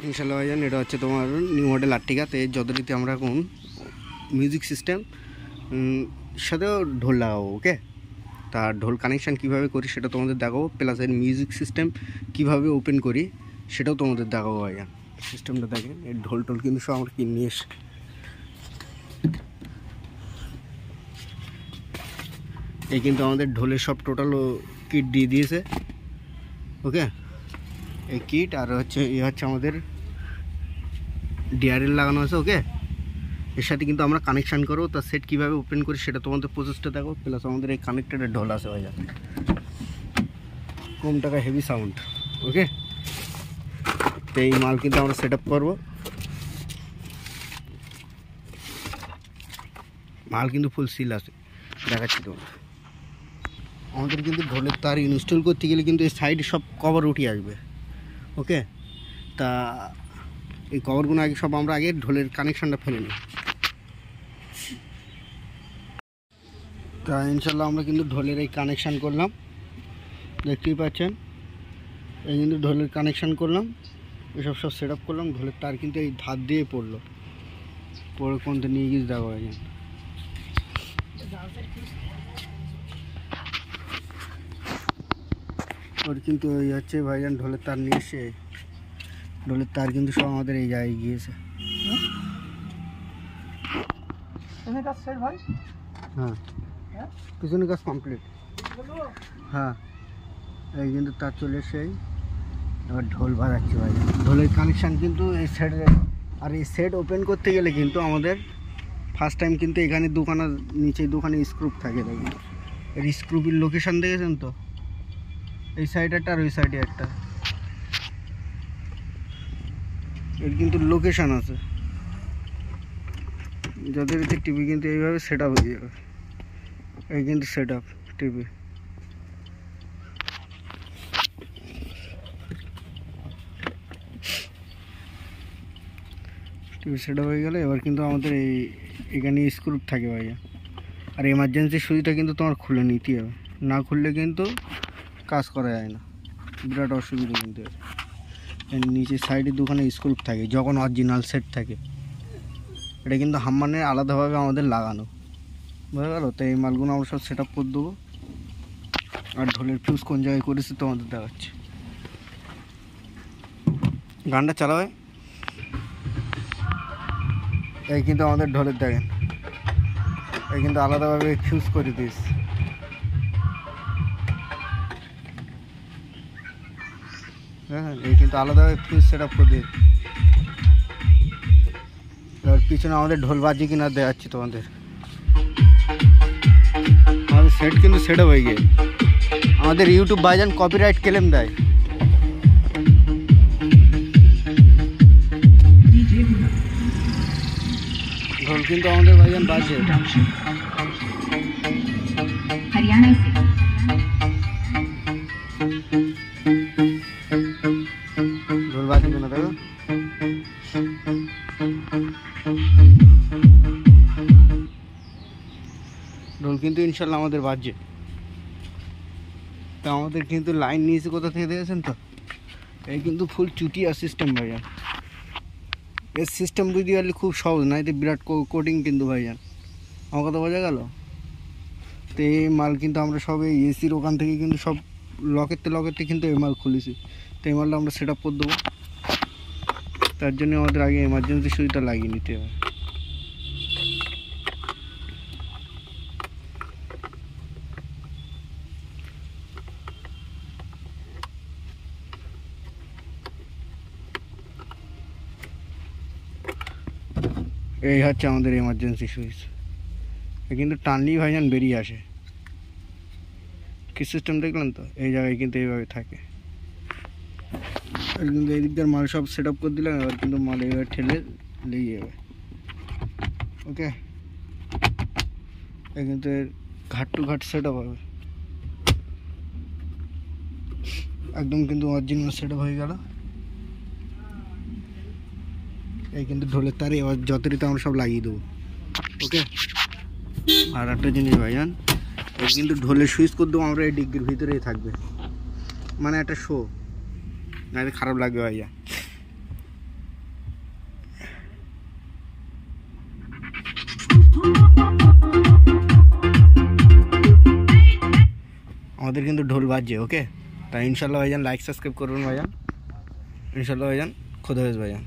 ইনশাল্লাহ ভাইজান, এটা হচ্ছে তোমার নিউ মডেল আর্টিকা। তো এর যথারীতি আমরা এখন মিউজিক সিস্টেম সাথেও ঢোল লাগাবো। ওকে, তা ঢোল কানেকশান কীভাবে করি সেটা তোমাদের দেখাবো, প্লাস এর মিউজিক সিস্টেম কীভাবে ওপেন করি সেটাও তোমাদের দেখাবো ভাইজান। সিস্টেমটা দেখেন, এই ঢোল টোল কিন্তু সব আমরা কিনে নিয়ে এসে, এই কিন্তু আমাদের ঢোলের সব টোটাল কিট দিয়ে দিয়েছে। ওকে, এই কিট আর হচ্ছে আমাদের ডিআরএল লাগানো আছে। ওকে, এর সাথে কিন্তু আমরা কানেকশান করবো। তা সেট কীভাবে ওপেন করি সেটা তোমাদের প্রসেসটা দেখো, প্লাস আমাদের এই কানেক্টেডের ঢোল আছে ভাইজান, কম টাকা হেভি সাউন্ড। ওকে, তো এই মাল কিন্তু আমরা সেট আপ করবো। মাল কিন্তু ফুল সিল আছে, দেখাচ্ছি তোমার। আমাদের কিন্তু ঢোলের তার ইনস্টল করতে গেলে কিন্তু এই সাইডে সব কভার উঠে আসবে। ওকে, তা এই কভারগুলো আগে সব আমরা আগে ঢোলের কানেকশানটা ফেলে নিই। তা ইনশাল্লাহ আমরা কিন্তু ঢোলের এই কানেকশান করলাম, দেখতেই পাচ্ছেন। এই কিন্তু ঢোলের কানেকশান করলাম, এসব সব সেট আপ করলাম। ঢোলের তার কিন্তু এই ধার দিয়ে পড়লো, পরে কোনটা নিয়ে গিয়ে দেওয়া হয়। ওর কিন্তু ওই হচ্ছে ভাইজান ঢোলের তার নিয়ে এসে, ঢোলের তার কিন্তু সব আমাদের এই জায়গায় গিয়েছে। হ্যাঁ, পিছনে কাজ কমপ্লিট। হ্যাঁ, এই কিন্তু তার চলে এসে এবার ঢোল বাজাচ্ছি ভাই। ঢোলের কানেকশান কিন্তু এই সেটের, আর এই সেট ওপেন করতে গেলে কিন্তু আমাদের ফার্স্ট টাইম কিন্তু এখানে দোকানের নিচে দোকানে স্ক্রুপ থাকে। দেখুন এর স্ক্রুপের লোকেশান দেখেছেন তো, এই সাইডে একটা আর ওই সাইডে একটা, এর কিন্তু লোকেশান আছে। যাদের টিভি কিন্তু এইভাবে সেট আপ হয়ে যাবে। এই কিন্তু set up TV, set up হয়ে গেলে এবার কিন্তু আমাদের এখানে স্ক্রু থাকে ভাইয়া। আর এমার্জেন্সি সুইচটা কিন্তু তোমার খুলে নিতে হবে, না খুললে কিন্তু কাজ করা যায় না, বিরাট অসুবিধা। কিন্তু নিচে সাইডে দোকানে স্ক্রু থাকে যখন অরিজিনাল সেট থাকে, এটা কিন্তু হাম্মানের আলাদাভাবে আমাদের লাগানো, বুঝা গেল। তো এই মালগুলো আমরা সব সেট আপ করে দেবো। আর ঢোলের ফিউজ কোন জায়গায় করেছি তোমাদের দেখাচ্ছি। গানটা চালাবে। এই কিন্তু আমাদের ঢোলের দেখেন, এই কিন্তু আলাদাভাবে ফিউজ করে দিস। হ্যাঁ, এই কিন্তু আলাদাভাবে ফিউজ সেট আপ করে দিস। এবার পিছনে আমাদের ঢোল বাজি কিনা দেখাচ্ছি তোমাদের। আমাদের সেট কিন্তু সেট আপ হয়ে গিয়ে, আমাদের ইউটিউব ভাইজান কপিরাইট ক্লেম দেয়। ঢোল কিন্তু আমাদের ভাইজান বাজে। হরিয়ানা ঢোল বাজে কিনা দেখো। ঢোল কিন্তু ইনশাল্লাহ আমাদের বাজছে। তা আমাদের কিন্তু লাইন নিয়েছে কোথা থেকে দেখেছেন তো, এই কিন্তু ফুল চুটিয়া সিস্টেম ভাইজান। এর সিস্টেম বুঝতে পারলে খুব সহজ, না এতে বিরাট কোডিং কিন্তু ভাইজান। আমার কথা বোঝা গেল। তো এই মাল কিন্তু আমরা সব এই এসির ওখান থেকে কিন্তু সব লকেরতে কিন্তু এই মাল খুলেছি। তো এই মালটা আমরা সেট আপ করে দেবো। তার জন্য আমাদের আগে এমার্জেন্সি সুইচটা লাগিয়ে নিতে হবে। এই হচ্ছে আমাদের এমার্জেন্সি সুইচ, কিন্তু টানলেই ভাইজান বেরিয়ে আসে। কি সিস্টেম দেখলেন তো, এই জায়গায় কিন্তু এইভাবে থাকে। আর কিন্তু এই দিকটার মাল সব সেট আপ করে দিলাম। এবার কিন্তু মাল এইভাবে ঠেলে লেগে যাবে। ওকে, এই কিন্তু ঘাট টু ঘাট সেট আপ হবে একদম, কিন্তু অরিজিনাল সেট আপ হয়ে গেল। এই কিন্তু ঢোলের তারে এবার যথারীতি আমরা সব লাগিয়ে দেবো। ওকে, আর একটা জিনিস ভাইজান, এই কিন্তু ঢোলের সুইচ করে দেবো আমরা এই ডিগ্রির ভিতরেই থাকবে, মানে একটা শো, না খারাপ লাগবে ভাইয়া। আমাদের কিন্তু ঢোল বাজছে। ওকে, তাই ইনশাল্লাহ ভাইজান লাইক সাবস্ক্রাইব করবেন ভাইজান। ইনশাল্লাহ ভাইজান, খোদা হাফেজ ভাইজান।